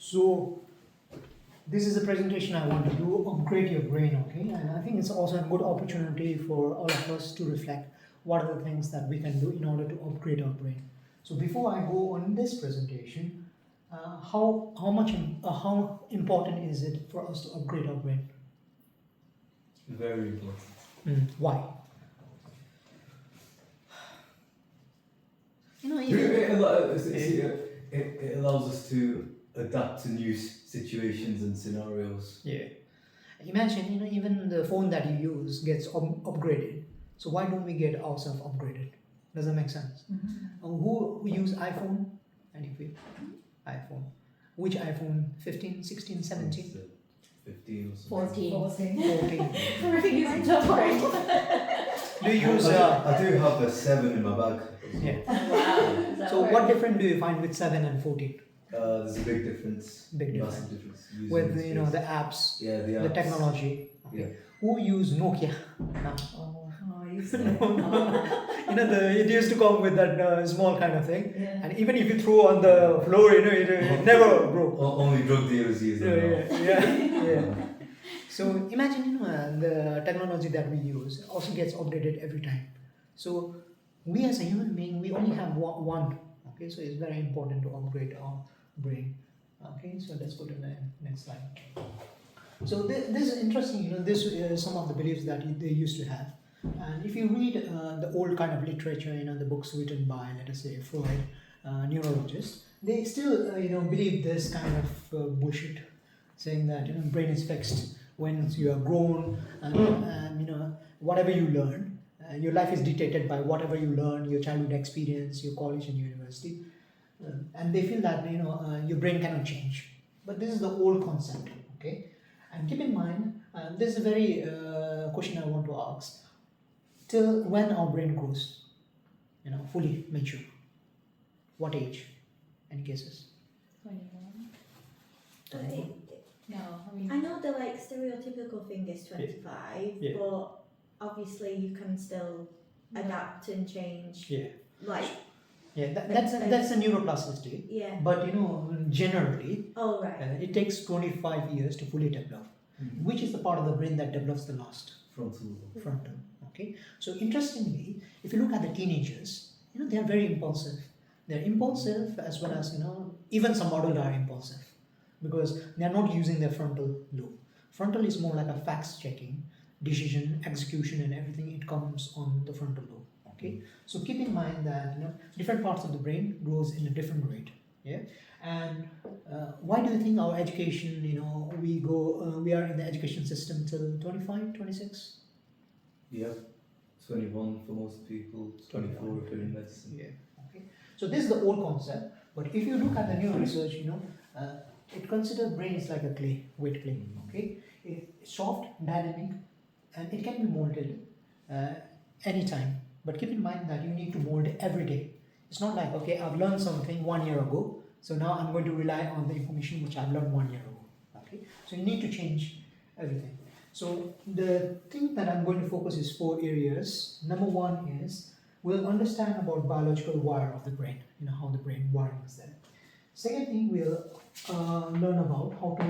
So this is a presentation I want to do, upgrade your brain, okay? And I think it's also a good opportunity for all of us to reflect what are the things that we can do in order to upgrade our brain. So before I go on this presentation, how important is it for us to upgrade our brain? Very important. Why? You know, It allows us to adapt to new situations and scenarios. yeah. Imagine, even the phone that you use gets upgraded. So why don't we get ourselves upgraded? Does that make sense? Who use iPhone? Any of you? iPhone. Which iPhone? 15, 16, 17? It's, 15 or something. 14. 14. Everything is double. Do you use... I do have a 7 in my bag. Yeah. Wow. So what difference do you find with 7 and 14? There's a big difference. Big Massive difference. Using With, this the space. apps, Yeah, the the apps. technology. Yeah. Who use Nokia? Now? Oh, I used to. It used to come with that small kind of thing. Yeah. And even if you throw on the floor, it never broke. Only drug dealers use it now. Yeah. So imagine, the technology that we use also gets updated every time. So we as a human being, we only have one. Okay, so it's very important to upgrade our brain. Okay, so let's go to the next slide. So this is interesting. This is some of the beliefs that they used to have. And if you read the old kind of literature, the books written by, let us say, Freud, neurologists, they still, believe this kind of bullshit, saying that brain is fixed when you are grown, and whatever you learn, your life is dictated by whatever you learn, your childhood experience, your college and university, and they feel that your brain cannot change. But this is the old concept, okay? And keep in mind, this is a very question I want to ask. Till when our brain grows, fully mature? What age? Any guesses? 21. But No, I mean. I know the stereotypical thing is 25, Yeah. but obviously you can still adapt and change. Yeah. Like, Yeah, that's a neuroplasticity. yeah. But generally, Oh, right. it takes 25 years to fully develop. Which is the part of the brain that develops the last? Frontal. Okay. So interestingly, if you look at the teenagers, they are very impulsive. They're impulsive as well as even some adults are impulsive because they are not using their frontal lobe. Frontal is more like a facts checking, decision, execution, and everything. It comes on the frontal lobe. Okay. So keep in mind that different parts of the brain grows in a different rate. Yeah. And why do you think our education, we are in the education system till 25, 26? Yeah. 21 for most people, 24 if they're in medicine. Yeah. Okay. So this is the old concept, but if you look at the new research, it considers brain is like a clay, wet clay. Okay. It's soft, dynamic, and it can be molded anytime. But keep in mind that you need to mold every day. It's not like, okay, I've learned something 1 year ago, so now I'm going to rely on the information which I've learned 1 year ago. Okay, so you need to change everything. So the thing that I'm going to focus is 4 areas. Number 1 is we'll understand about biological wire of the brain, how the brain wiring is there. Second thing, we'll learn about how to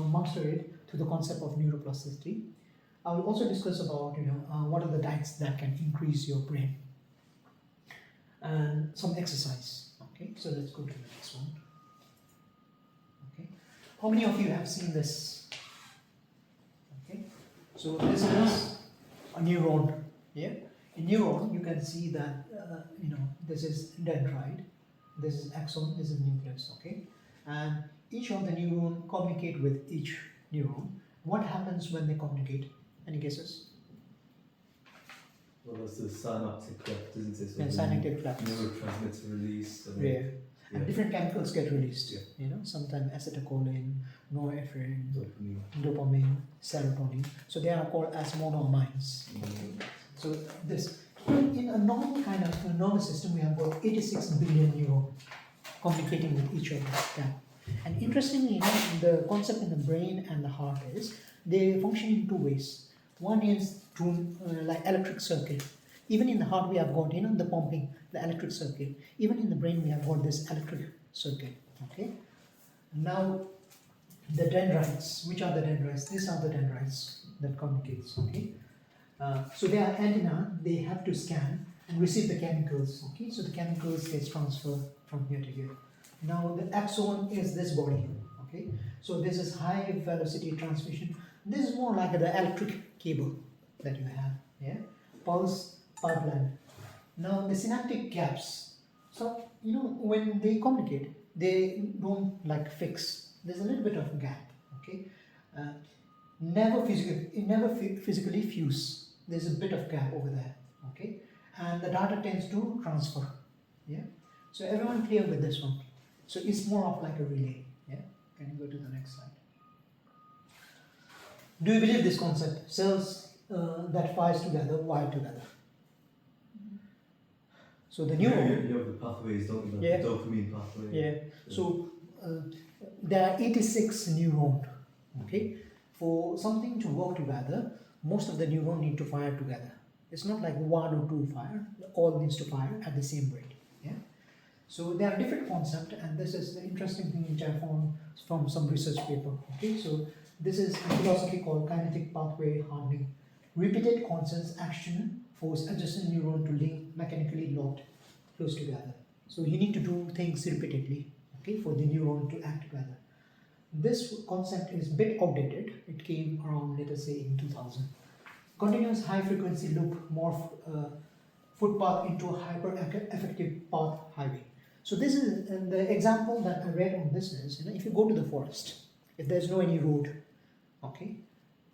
master it to the concept of neuroplasticity. I will also discuss about what are the diets that can increase your brain and some exercise. Okay, so let's go to the next one. Okay, how many of you have seen this? Okay, so this is a neuron. Yeah, in neuron you can see that this is dendrite, this is axon, this is nucleus. Okay, and each of the neuron communicate with each neuron. What happens when they communicate? Any guesses? Well, that's the synaptic cleft, isn't it? So Yeah, the synaptic clefts. neurotransmitter release. And Yeah. And Yeah. different chemicals get released. Sometimes acetylcholine, norepinephrine, dopamine, serotonin. So they are called as monoamines. So this, in a normal kind of nervous system, we have got 86 billion neurons communicating with each other. And interestingly, the concept in the brain and the heart is they function in 2 ways. One is through like electric circuit. Even in the heart, we have got the pumping, the electric circuit. Even in the brain, we have got this electric circuit. Okay. Now, the dendrites, which are the dendrites? These are the dendrites that communicates, okay? So they are antenna, they have to scan and receive the chemicals, okay? So the chemicals gets transferred from here to here. Now the axon is this body, okay? So this is high velocity transmission. This is more like the electric cable that you have, yeah? Pulse pipeline. Now the synaptic gaps. So, you know, when they communicate, they don't like fix. There's a little bit of a gap, okay? It never physically fuse. There's a bit of gap over there, okay? And the data tends to transfer, yeah? So everyone clear with this one. So it's more of like a relay, yeah? Can you go to the next slide? Do you believe this concept? Cells that fires together, wire together. So the You neuron, have the pathways, don't you? Yeah. The dopamine pathway. yeah. So there are 86 neurons, okay? For something to work together, most of the neurons need to fire together. It's not like one or two fire, all needs to fire at the same rate, yeah? So there are different concepts, and this is the interesting thing which I found from some research paper, okay? So this is a philosophy called kinetic pathway hardening. Repeated constant action force adjacent neuron to link mechanically locked close together. So you need to do things repeatedly, okay, for the neuron to act together. This concept is a bit outdated. It came around, let us say, in 2000. Continuous high frequency loop morph footpath into a hyper effective path highway. So this is the example that I read on this is, you know, if you go to the forest, if there's no any road, okay,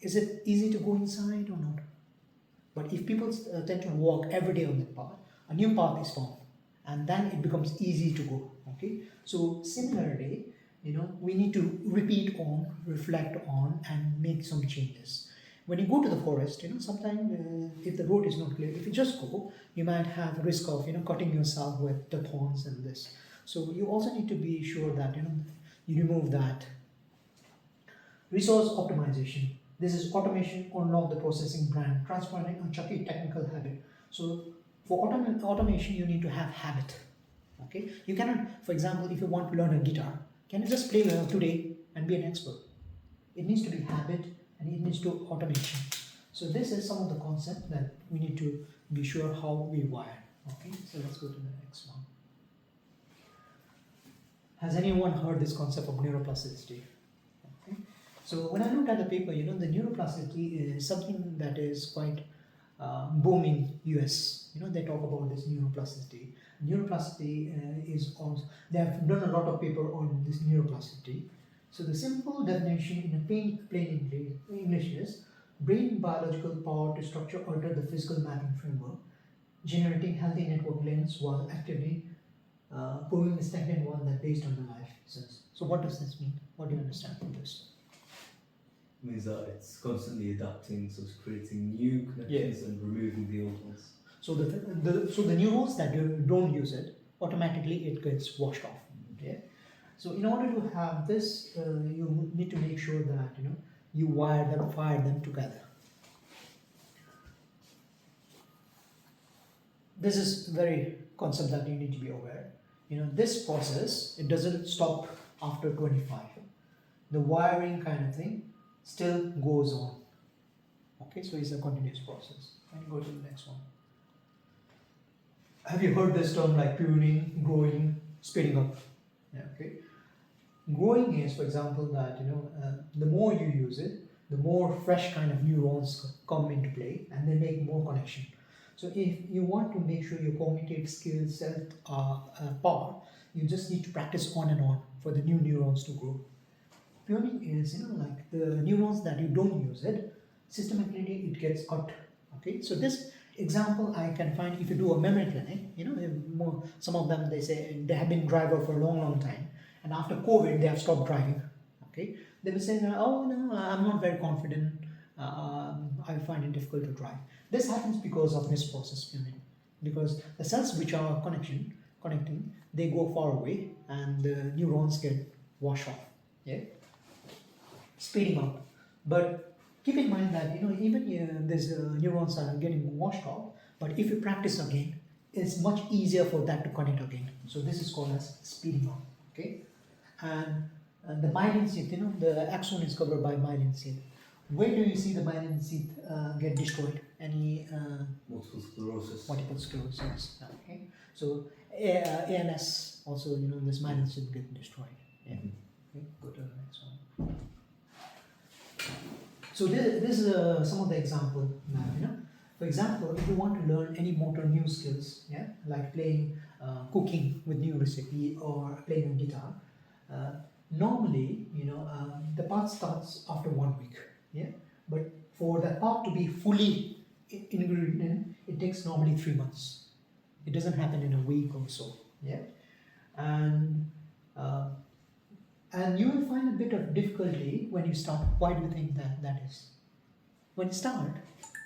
is it easy to go inside or not? But if people tend to walk every day on that path, a new path is formed, and then it becomes easy to go, okay? So similarly, you know, we need to repeat on, reflect on, and make some changes. When you go to the forest, you know, sometimes if the road is not clear, if you just go, you might have a risk of, you know, cutting yourself with the thorns and this. So you also need to be sure that, you know, you remove that. Resource optimization. This is automation, unlock the processing brand, transforming a chucky technical habit. So for automation, you need to have habit. Okay, you cannot, for example, if you want to learn a guitar, can you just play today and be an expert? It needs to be habit and it needs to automation. So this is some of the concept that we need to be sure how we wire. Okay, so let's go to the next one. Has anyone heard this concept of neuroplasticity? Okay. So when I looked at the paper, you know, the neuroplasticity is something that is quite booming US. You know, they talk about this neuroplasticity. Neuroplasticity is also, they have done a lot of paper on this neuroplasticity. So the simple definition in a plain English is brain biological power to structure alter the physical mapping framework, generating healthy network links while actively proving the stagnant one that based on the life sense. So what does this mean? What do you understand from this? Means that it's constantly adapting, so it's creating new connections and removing the old ones. So the neurons that you don't use it, automatically it gets washed off. Okay. So in order to have this, you need to make sure that you fire them together. This is very concept that you need to be aware. This process, it doesn't stop after 25. The wiring kind of thing still goes on. Okay, so it's a continuous process. Can you go to the next one? Have you heard this term like pruning, growing, speeding up? Yeah, okay. Growing is, for example, that the more you use it, the more fresh kind of neurons come into play and they make more connection. So if you want to make sure your cognitive skills set are par, you just need to practice on and on for the new neurons to grow. Pruning is, like the neurons that you don't use it, systematically it gets cut. Okay, so this example I can find if you do a memory clinic, some of them, they say they have been driver for a long time, and after COVID they have stopped driving. Okay, they will say, oh no, I'm not very confident, I find it difficult to drive. This happens because of this process pruning, because the cells which are connecting, they go far away and the neurons get washed off. Yeah, speeding up. But keep in mind that even these neurons are getting washed off, but if you practice again, it's much easier for that to connect again. So this is called as speeding up. Okay, and the myelin sheath, the axon is covered by myelin sheath. Where do you see the myelin sheath get destroyed? Any Multiple sclerosis. multiple sclerosis. Okay, so ALS also, this myelin sheath get destroyed. Yeah. Okay, go to the next one. So this is some of the example now. For example, if you want to learn any motor new skills, yeah, like playing, cooking with new recipe or playing a guitar, normally, the path starts after 1 week. Yeah, but for that path to be fully integrated in, it takes normally 3 months. It doesn't happen in a week or so. Yeah, and you will find a bit of difficulty when you start. Why do you think that is? When you start,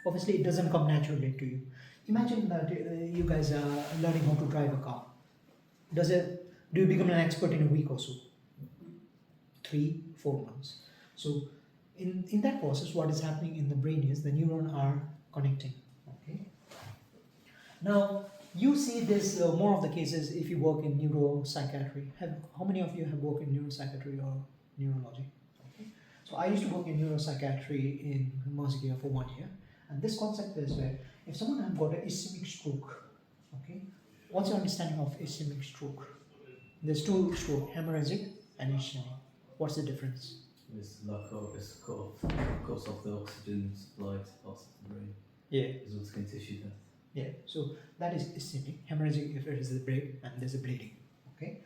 obviously it doesn't come naturally to you. Imagine that you guys are learning how to drive a car. Do you become an expert in a week or so? 3-4 months. So in that process, what is happening in the brain is the neurons are connecting. Okay. Now you see this more of the cases if you work in neuropsychiatry. How many of you have worked in neuropsychiatry or neurology? Okay. So I used to work in neuropsychiatry in Mercy for 1 year, and this concept is where if someone has got an ischemic stroke, okay, what's your understanding of ischemic stroke? There's two stroke, hemorrhagic and ischemic. What's the difference? It's lack of, it's cuts off the oxygen supply to parts of the brain. Yeah. Resulting in tissue death. Yeah, so that is ischemic. Hemorrhagic if it is the brain and there's a bleeding. Okay.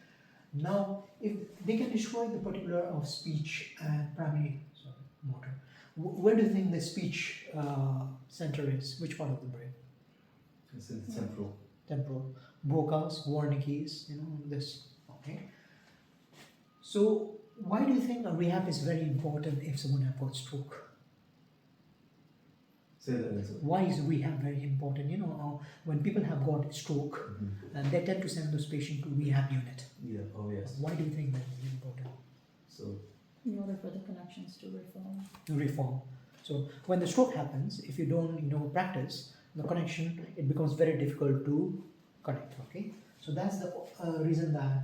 Now, if they can destroy the particular of speech and primary motor, where do you think the speech center is? Which part of the brain? It's in the temporal. Temporal, Broca's, Wernicke's, this. Okay. So why do you think a rehab is very important if someone has got stroke? Say that again. Why is rehab very important? When people have got stroke, and they tend to send those patients to rehab unit. Yeah. Oh yes. Why do you think that is important? So In order for the connections to reform. To reform. So when the stroke happens, if you don't practice the connection, it becomes very difficult to connect. Okay. So that's the reason that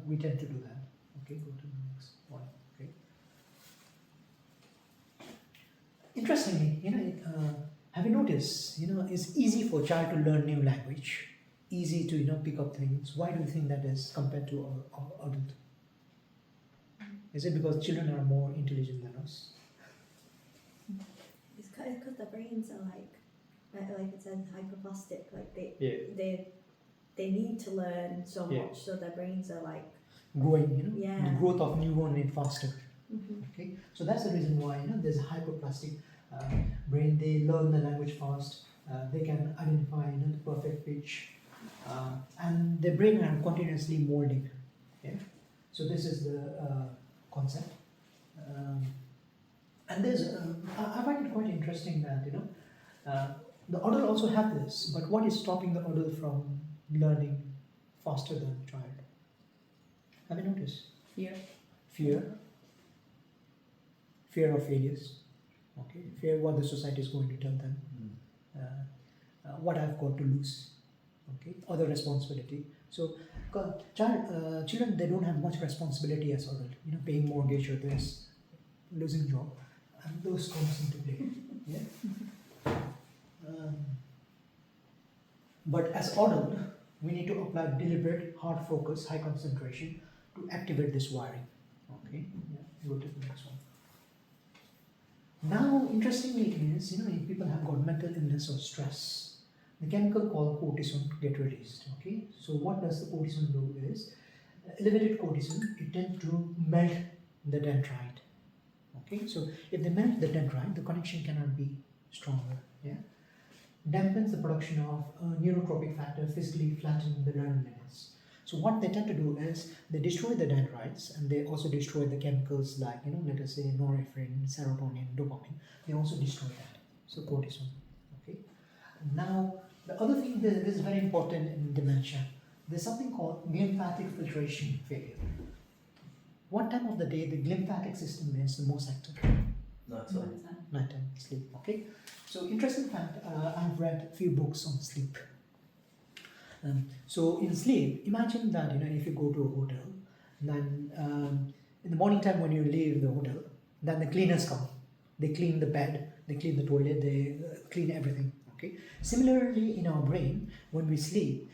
we tend to do that. Okay. Go to the next one. Okay. Interestingly, have you noticed, it's easy for a child to learn new language, easy to, pick up things. Why do you think that is compared to adult? Is it because children are more intelligent than us? It's because their brains are like it said, hyperplastic. Like they need to learn so Yeah. much, so their brains are like. Growing, Yeah. the growth of neuron is faster. Mhm. Okay, so that's the reason why there's a hyperplastic brain. They learn the language fast. They can identify the perfect pitch, and their brain are continuously molding. Okay, so this is the concept. And there's I find it quite interesting that the adult also have this, but what is stopping the adult from learning faster than the child? Have you noticed? Fear of failures. Okay, fear what the society is going to tell them, what I've got to lose. Okay, other responsibility. So, children, they don't have much responsibility as adult. Paying mortgage or this, losing job, and those comes into play. Yeah. But as adult, we need to apply deliberate, hard focus, high concentration to activate this wiring. Okay. Yeah. Go to the next one. Now, interestingly, it is, if people have got mental illness or stress, the chemical called cortisol get released. Okay, so what does the cortisol do is, elevated cortisol, it tends to melt the dendrite. Okay, so if they melt the dendrite, the connection cannot be stronger. Yeah, dampens the production of neurotropic factor, physically flattening the neural limits. So what they tend to do is they destroy the dendrites, and they also destroy the chemicals like let us say norepinephrine, serotonin, dopamine. They also destroy that. So cortisol. Okay. Now the other thing that is very important in dementia, there's something called glymphatic filtration failure. What time of the day the glymphatic system is the most active? Nighttime, sleep. Okay. So interesting fact. I've read a few books on sleep. So in sleep, imagine that if you go to a hotel, then in the morning time when you leave the hotel, then the cleaners come. They clean the bed, they clean the toilet, they clean everything. Okay. Similarly, in our brain, when we sleep,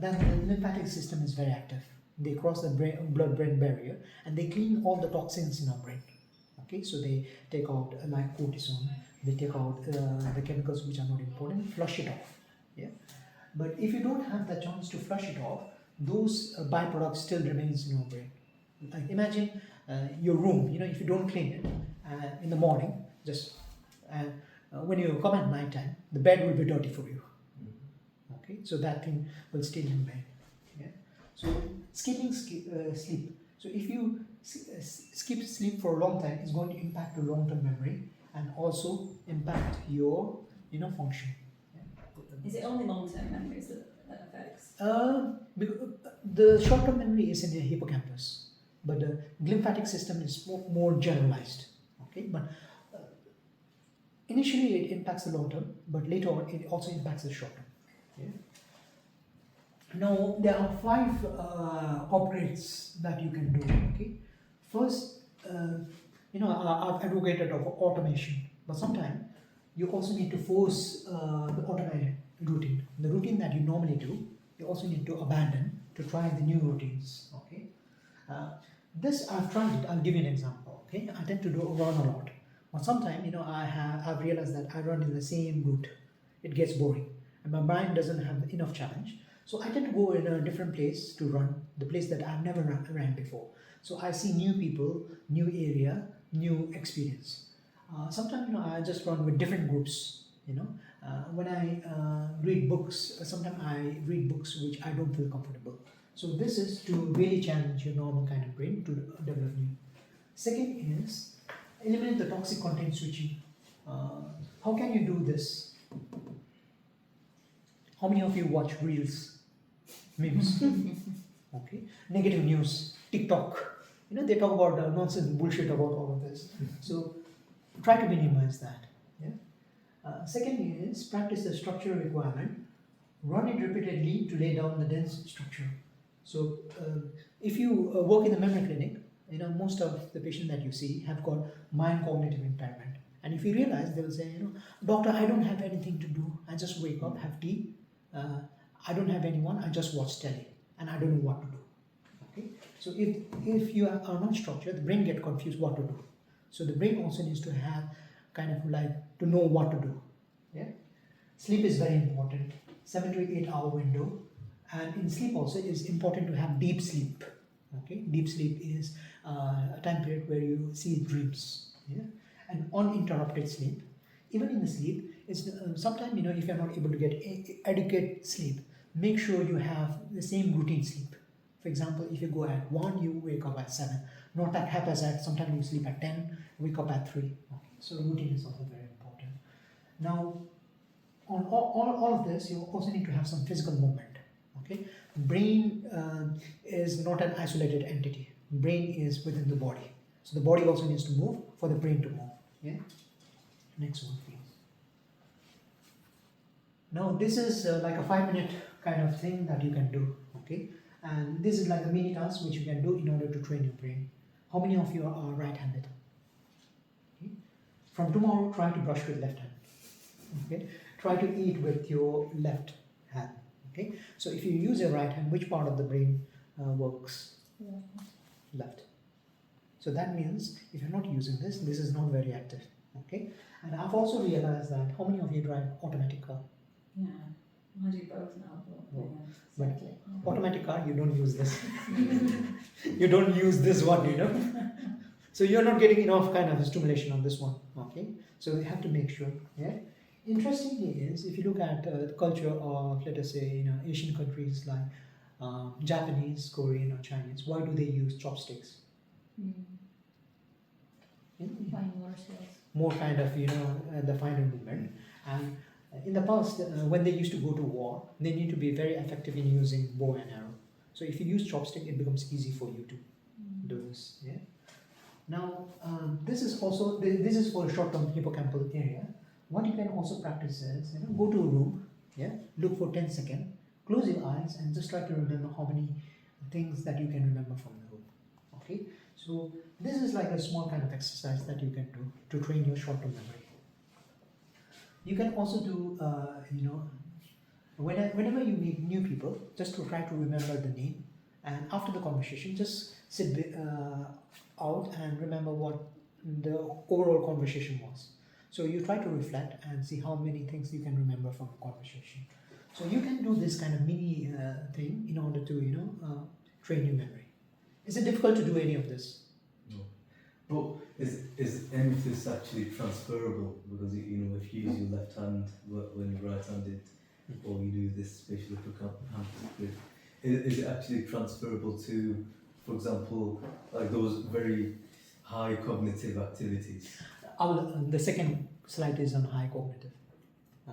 then the lymphatic system is very active. They cross the blood-brain barrier and they clean all the toxins in our brain. Okay, so they take out like cortisone, they take out the chemicals which are not important, flush it off. Yeah, but if you don't have the chance to flush it off, those byproducts still remains in your brain. Like imagine your room. If you don't clean it in the morning, just when you come at night time, the bed will be dirty for you. Okay, so that thing will stay in bed. Yeah, so skipping sleep. So if you skip sleep for a long time, it's going to impact your long-term memory and also impact your function. Is it only long-term memories that affects? The short-term memory is in the hippocampus, but the lymphatic system is more generalized. Okay, but initially it impacts the long-term, but later on it also impacts the short-term. Yeah. Now there are 5 upgrades that you can do. Okay, first, I've advocated of automation, but sometimes you also need to force the automated routine. The routine that you normally do, you also need to abandon to try the new routines. Okay, this I've tried it. I'll give you an example. Okay, I tend to run a lot, but sometimes I've realized that I run in the same route. It gets boring, and my mind doesn't have enough challenge. So I tend to go in a different place to run, the place that I've never ran before. So I see new people, new area, new experience. Sometimes I just run with different groups. When I read books, sometimes I read books which I don't feel comfortable. So this is to really challenge your normal kind of brain to develop new. Second is eliminate the toxic content switching. How can you do this? How many of you watch reels, memes? Okay, negative news, TikTok. They talk about nonsense bullshit about all of this. So try to minimize that. Yeah. Second is practice the structure requirement. Run it repeatedly to lay down the dense structure. So if you work in the memory clinic, most of the patients that you see have got mind cognitive impairment. And if you realize, they will say, doctor, I don't have anything to do. I just wake up, have tea. I don't have anyone. I just watch telly, and I don't know what to do. Okay. So if you are not structured, the brain gets confused what to do. So the brain also needs to have kind of like to know what to do. Yeah. Sleep is very important. 7 to 8 hour window, and in sleep also it is important to have deep sleep. Okay. Deep sleep is a time period where you see dreams. Yeah. And uninterrupted sleep. Even in the sleep, it's sometimes if you're not able to get adequate sleep, make sure you have the same routine sleep. For example, if you go at 1, you wake up at 7. Not at haphazard. Sometimes you sleep at 10, wake up at 3. Okay. So routine is also very important. Now, on all of this, you also need to have some physical movement. Okay. Brain is not an isolated entity. Brain is within the body. So the body also needs to move for the brain to move. Yeah. Next one, please. Now this is like a 5-minute kind of thing that you can do. Okay. And this is like a mini task which you can do in order to train your brain. How many of you are right-handed? Okay. From tomorrow, try to brush with left hand. Okay. Try to eat with your left hand. Okay. So if you use your right hand, which part of the brain works? Left. So that means if you're not using this, this is not very active. Okay. And I've also realized that how many of you drive automatic car? Yeah, I do both now. But Exactly. automatic car, you don't use this. You don't use this one, So you're not getting enough kind of stimulation on this one. Okay. So you have to make sure. Yeah. Interestingly is, if you look at the culture of, let us say, Asian countries like Japanese, Korean, or Chinese, why do they use chopsticks? Fine motor skills. More kind of, the finer movement. And in the past, when they used to go to war, they need to be very effective in using bow and arrow. So if you use chopstick, it becomes easy for you to do this. Yeah. Now, this is for a short-term hippocampal area. What you can also practice is, go to a room, yeah, look for 10 seconds, close your eyes, and just try to remember how many things that you can remember from the room. Okay. So this is like a small kind of exercise that you can do to train your short-term memory. You can also do, whenever you meet new people, just to try to remember the name, and after the conversation, just sit out and remember what the overall conversation was. So you try to reflect and see how many things you can remember from the conversation. So you can do this kind of mini thing in order to train your memory. Is it difficult to do any of this? No. But is any of this actually transferable? Because if you use your left hand when you're right-handed, or you do this spatial hippocampus grip, is it actually transferable to, for example, like those very high cognitive activities? The second slide is on high cognitive.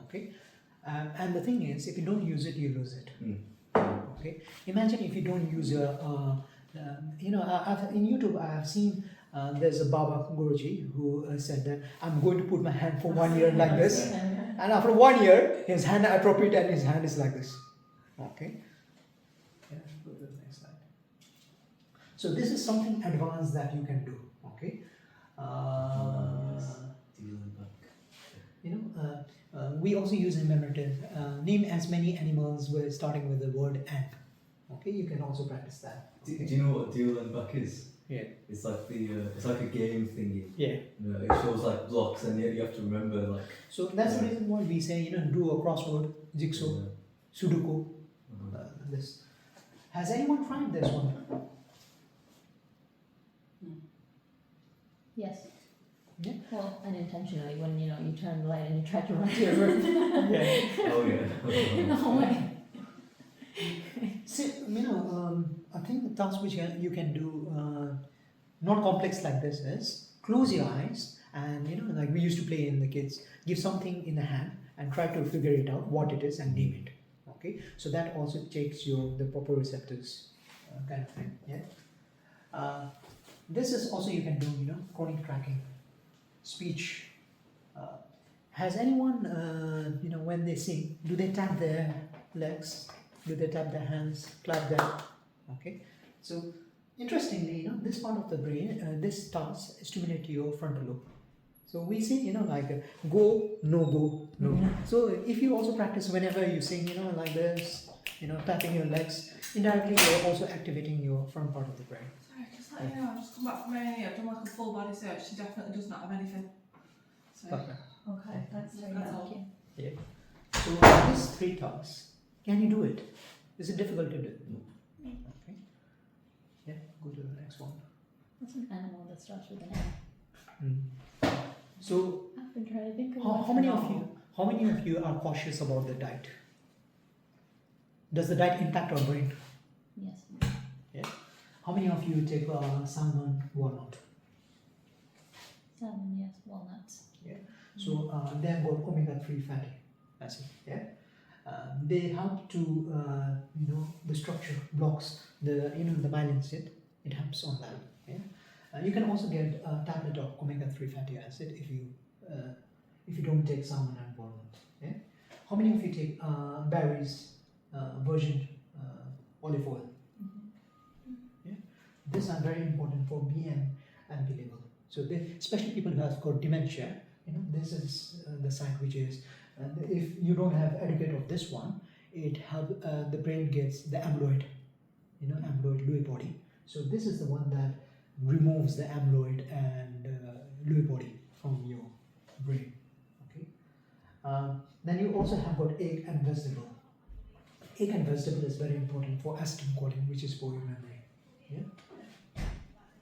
Okay, and the thing is, if you don't use it, you lose it. Okay, imagine if you don't use your, in YouTube I have seen there's a Baba Guruji who said that I'm going to put my hand for 1 year like this, and after 1 year, his hand appropriate and his hand is like this. Okay. Yeah, go to the next slide. So this is something advanced that you can do. Okay. We also use immemorative. Name as many animals with starting with the word "and." Okay, you can also practice that. Do you know what deal and back is? Yeah. It's like it's like a game thingy. Yeah. It shows like blocks, and yet you have to remember like. So that's the reason why we say do a crossword, jigsaw, Sudoku. This. Has anyone tried this one? Yes. Yeah. Well, unintentionally, when you turn the light and you try to run to your room. Yeah. Oh yeah. No way. See, I think the task which you can do, not complex like this, is close your eyes and like we used to play in the kids, give something in the hand and try to figure it out what it is and name it. Okay, so that also takes the proprioceptors kind of thing. Yeah. This is also you can do chronic tracking, speech. Has anyone when they sing, do they tap their legs? Do they tap their hands, clap them? Okay. So interestingly, this part of the brain, this task stimulates your frontal lobe. So we say, like go, no go, no. Mm-hmm. So if you also practice whenever you sing, like this, tapping your legs, indirectly you're also activating your front part of the brain. Sorry, just let you know, I've just come back from A&E, I've done like a full body search, she definitely does not have anything. So, Okay. Okay, that's very That's helpful. all. Yeah. So these 3 tasks, can you do it? Is it difficult to do? No. Okay. Yeah, go to the next one. What's an animal that starts with an M? So I've been trying to think of how many of you are cautious about the diet? Does the diet impact our brain? Yes. How many of you take salmon, walnut? Salmon, yes. Walnuts. So they have got omega-3 fatty acid. Yeah. They help to the structure blocks the the myelin sheath. It helps on that. Yeah. You can also get a tablet of omega-3 fatty acid if you don't take salmon and walnut. Yeah. How many of you take berries, virgin olive oil? Yeah. These are very important for BM and B level. So especially people who have got dementia, this is the sign which is. If you don't have adequate of this one, it help the brain gets the amyloid, amyloid Lewy body. So this is the one that removes the amyloid and Lewy body from your brain. Okay. Then you also have got egg and vegetable. Egg and vegetable is very important for acetylcholine, which is for your memory. Yeah.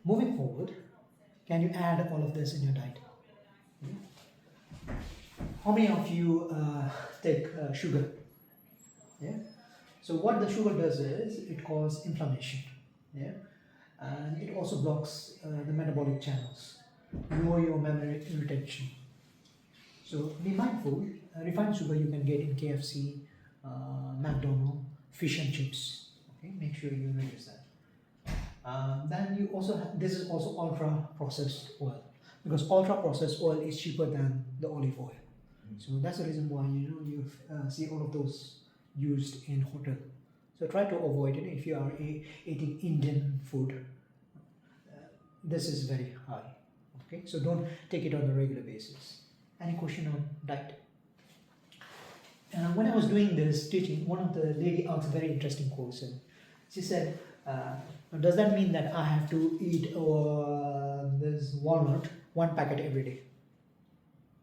Moving forward, can you add all of this in your diet? Yeah. How many of you take sugar? Yeah. So what the sugar does is it causes inflammation. Yeah. And it also blocks the metabolic channels, lower your memory retention. So be mindful. Refined sugar you can get in KFC, McDonald's, fish and chips. Okay. Make sure you reduce that. Then you also this is also ultra processed oil, because ultra processed oil is cheaper than the olive oil. So that's the reason why you see all of those used in hotel. So try to avoid it if you are eating Indian food. this is very high. Okay, so don't take it on a regular basis. Any question on diet? When I was doing this teaching, one of the lady asked a very interesting question. She said, does that mean that I have to eat this walnut, one packet every day?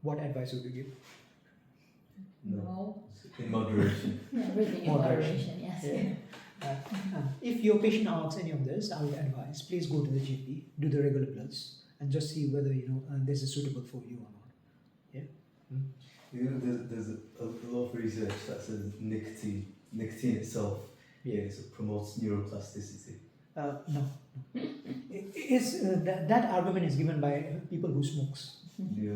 What advice would you give? No. In moderation. Everything in Moderation. moderation, yes. Yeah. If your patient asks any of this, I would advise, please go to the GP, do the regular bloods, and just see whether this is suitable for you or not. You know, there's a lot of research that says nicotine itself, it promotes neuroplasticity. No. That argument is given by people who smokes, Yeah.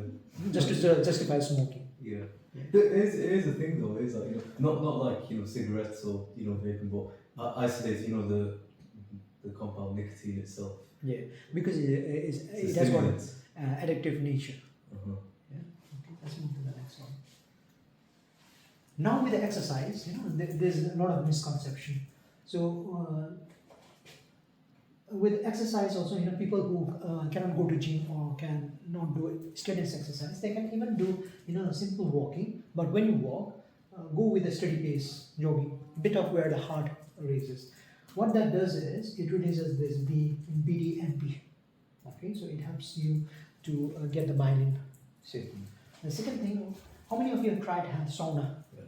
just to justify smoking. Yeah. It is a thing though, it's like, not like, cigarettes or, vaping, but isolate, the compound nicotine itself. Yeah, because it It's a has got stimulant. addictive nature. Uh-huh. Okay, let's move to the next one. Now with the exercise, there's a lot of misconception. So with exercise also, people who cannot go to gym or can not do strenuous exercise, they can even do simple walking. But when you walk, go with a steady pace, jogging, bit of where the heart races. What that does is it reduces this BDNP. Okay, so it helps you to get the myelin. The second thing, how many of you have tried hand sauna? Yeah.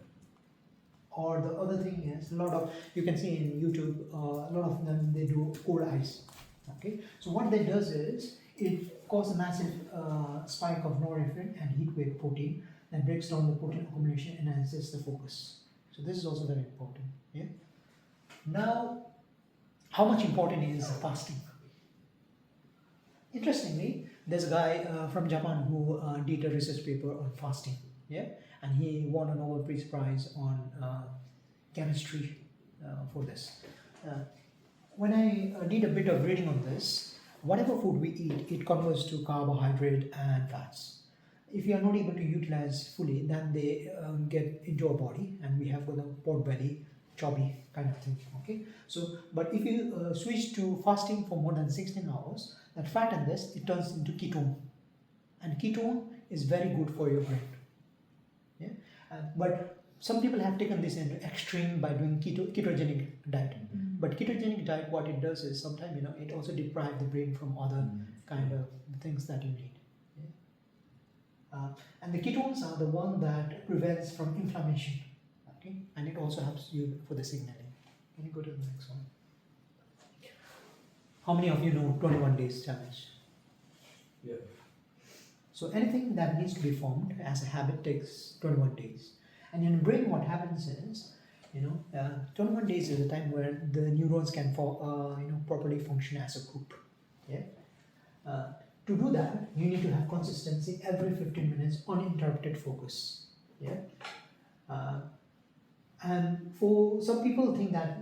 Or the other thing is, you can see in YouTube, a lot of them, they do cold ice. Okay, so what that does is, it causes a massive spike of norepinephrine and heat wave protein that breaks down the protein accumulation and enhances the focus. So this is also very important. Yeah. Now, how much important is fasting? Interestingly, there's a guy from Japan who did a research paper on fasting. Yeah, and he won a Nobel Peace Prize on chemistry for this. When I did a bit of reading on this, whatever food we eat, it converts to carbohydrate and fats. If you are not able to utilize fully, then they get into our body, and we have got a pot belly, chubby kind of thing. Okay, so but if you switch to fasting for more than 16 hours, that fat in this, it turns into ketone, and ketone is very good for your brain. Yeah, but some people have taken this into extreme by doing ketogenic diet. But ketogenic diet, what it does is sometimes it also deprives the brain from other kind of things that you need. Yeah? And the ketones are the one that prevents from inflammation. Okay, and it also helps you for the signaling. Can you go to the next one? How many of you know 21 days challenge? Yeah. So anything that needs to be formed as a habit takes 21 days. And in the brain, what happens is, 21 days is the time where the neurons can properly function as a group. Yeah. To do that, you need to have consistency every 15 minutes, uninterrupted focus. Yeah. And for some people think that,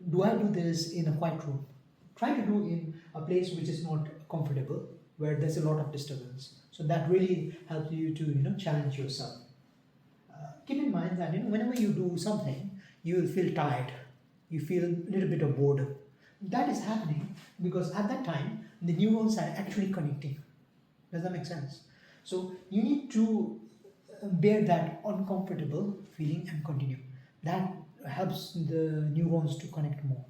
do I do this in a quiet room? Try to do in a place which is not comfortable, where there's a lot of disturbance. So that really helps you to challenge yourself. Keep in mind that whenever you do something, you will feel tired. You feel a little bit of boredom. That is happening because at that time the neurons are actually connecting. Does that make sense? So you need to bear that uncomfortable feeling and continue. That helps the neurons to connect more.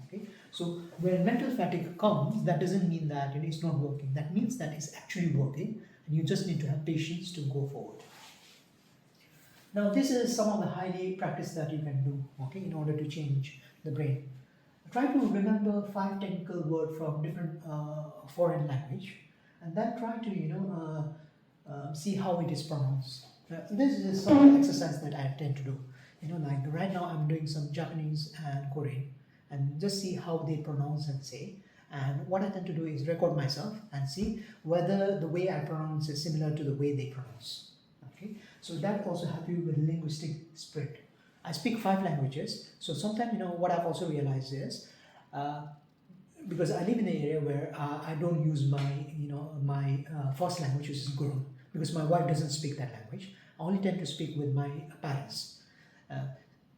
Okay. So when mental fatigue comes, that doesn't mean that it's not working. That means that it's actually working, and you just need to have patience to go forward. Now, this is some of the highly practice that you can do, okay, in order to change the brain. Try to remember 5 technical words from different foreign language, and then try to see how it is pronounced. This is some exercise that I tend to do. Like right now I'm doing some Japanese and Korean, and just see how they pronounce and say. And what I tend to do is record myself and see whether the way I pronounce is similar to the way they pronounce. Okay, so that also helps you with linguistic spread. I speak 5 languages, so sometimes what I've also realized is because I live in an area where I don't use my first language, which is Gurung, because my wife doesn't speak that language. I only tend to speak with my parents.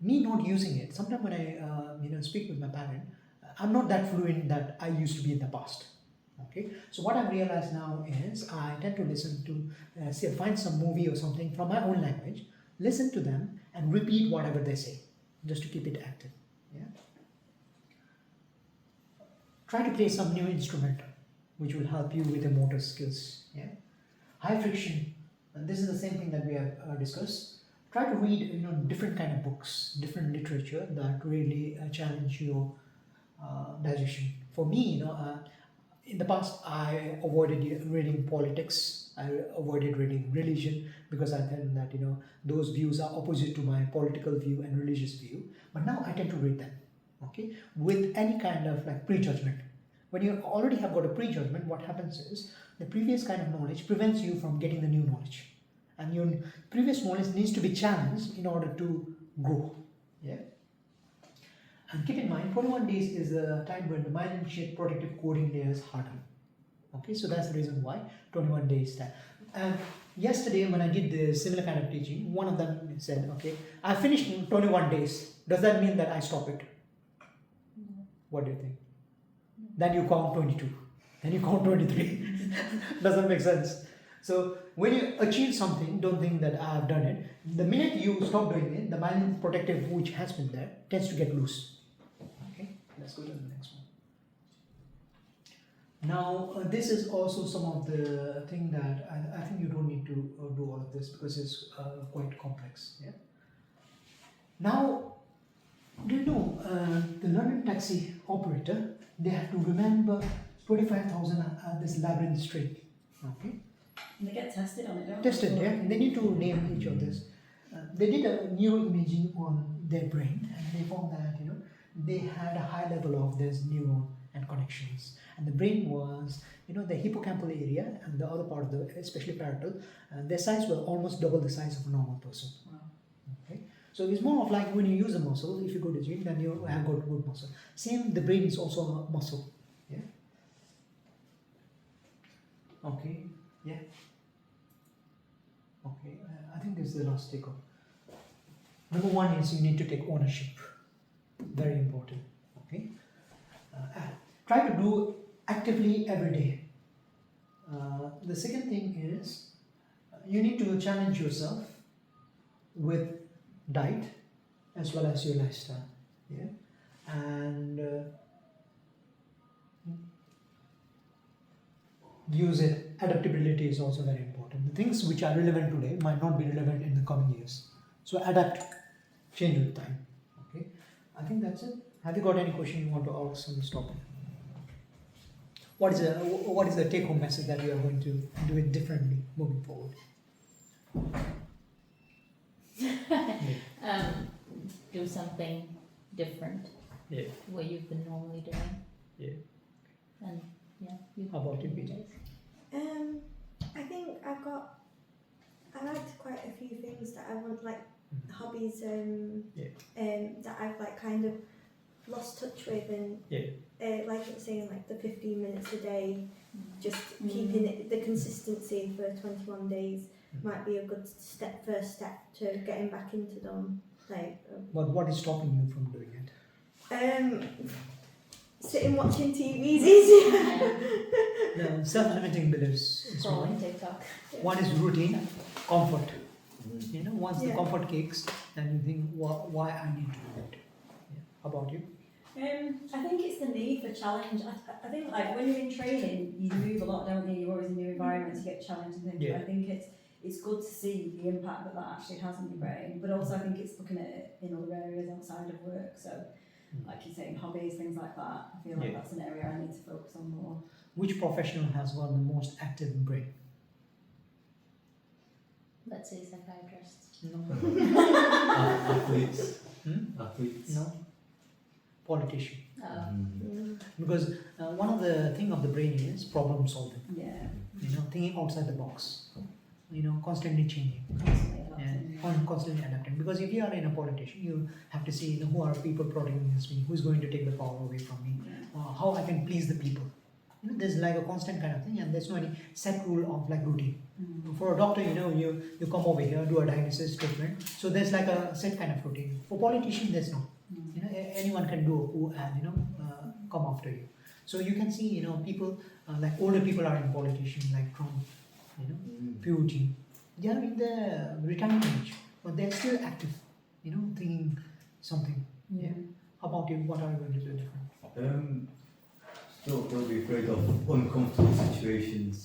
Me not using it, sometimes when I speak with my parent, I'm not that fluent that I used to be in the past. Okay, so what I've realized now is I tend to listen to, say, find some movie or something from my own language, listen to them, and repeat whatever they say, just to keep it active. Yeah. Try to play some new instrument, which will help you with the motor skills. Yeah. High friction. And this is the same thing that we have discussed. Try to read, different kind of books, different literature that really challenge your digestion. For me, in the past, I avoided reading politics. I avoided reading religion because I felt that those views are opposite to my political view and religious view. But now I tend to read them, okay, with any kind of like prejudgment. When you already have got a prejudgment, what happens is the previous kind of knowledge prevents you from getting the new knowledge, and your previous knowledge needs to be challenged in order to grow. Yeah. And keep in mind, 21 days is a time when the myelin sheath protective coating layers harden. Okay, so that's the reason why 21 days time. And yesterday when I did the similar kind of teaching, one of them said, okay, I finished in 21 days. Does that mean that I stop it? No. What do you think? Then you count 22. Then you count 23. Doesn't make sense. So when you achieve something, don't think that I have done it. The minute you stop doing it, the myelin protective which has been there tends to get loose. Let's go to the next one. Now, this is also some of the thing that I think you don't need to do all of this because it's quite complex. Yeah. Now, do you know the London taxi operator? They have to remember 25,000 this labyrinth string. Okay. And they get tested on it, don't Tested, they? yeah. They need to name each of this. They did a neuroimaging on their brain, and they found that they had a high level of this neuron and connections, and the brain was the hippocampal area and the other part of the, especially parietal, their size were almost double the size of a normal person. Wow. Okay, so it's more of like when you use a muscle, if you go to gym, then you have got good muscle. Same, the brain is also a muscle. Yeah. Okay. Yeah. Okay. I think this is the last takeoff. Number one is you need to take ownership. Very important. Okay. Try to do actively every day. The second thing is you need to challenge yourself with diet as well as your lifestyle. Yeah. And use it. Adaptability is also very important. The things which are relevant today might not be relevant in the coming years. So adapt, change with time. Okay. I think that's it. Have you got any question you want to ask on this topic? What is the take-home message that you are going to do it differently moving forward? Do something different. Yeah. What you've been normally doing. Yeah. And yeah. You How about you, Peter? I think I liked quite a few things that I want, like hobbies that I've like kind of lost touch with, and like it's saying, like the 15 minutes a day, just keeping it, the consistency for 21 days might be a good first step to getting back into them. Like, But what is stopping you from doing it? Sitting watching TV is easier. The self-limiting beliefs is Scrolling one. TikTok. One is routine, comfort. Once the Yeah. comfort kicks, then you think, why I need to do it. Yeah. How about you? I think it's the need for challenge. I think like when you're in training, you move a lot, don't you? You're always in new environments, you get challenged and things. Yeah. But I think it's good to see the impact that actually has on your brain. But also I think it's looking at it in other areas outside of work. So like you're saying, hobbies, things like that. I feel like that's an area I need to focus on more. Which professional has got the most active brain? Let's say psychiatrists. No. Athletes. Athletes. No. Politician. Mm. Because one of the thing of the brain is problem solving. Yeah. Thinking outside the box. Constantly changing. Constantly adapting. And constantly adapting. Because if you are in a politician, you have to see who are people plotting against me, who's going to take the power away from me, how I can please the people. There's like a constant kind of thing, and there's no any set rule of like routine. For a doctor, you come over here, do a diagnosis, treatment. So there's like a set kind of routine. For politician, there's no. Anyone can do a coup and come after you. So you can see, people like older people are in politicians like Trump, Putin. They are in the retirement age, but they're still active, thinking something. Yeah. How about you? What are you going to do different? Don't be afraid of uncomfortable situations.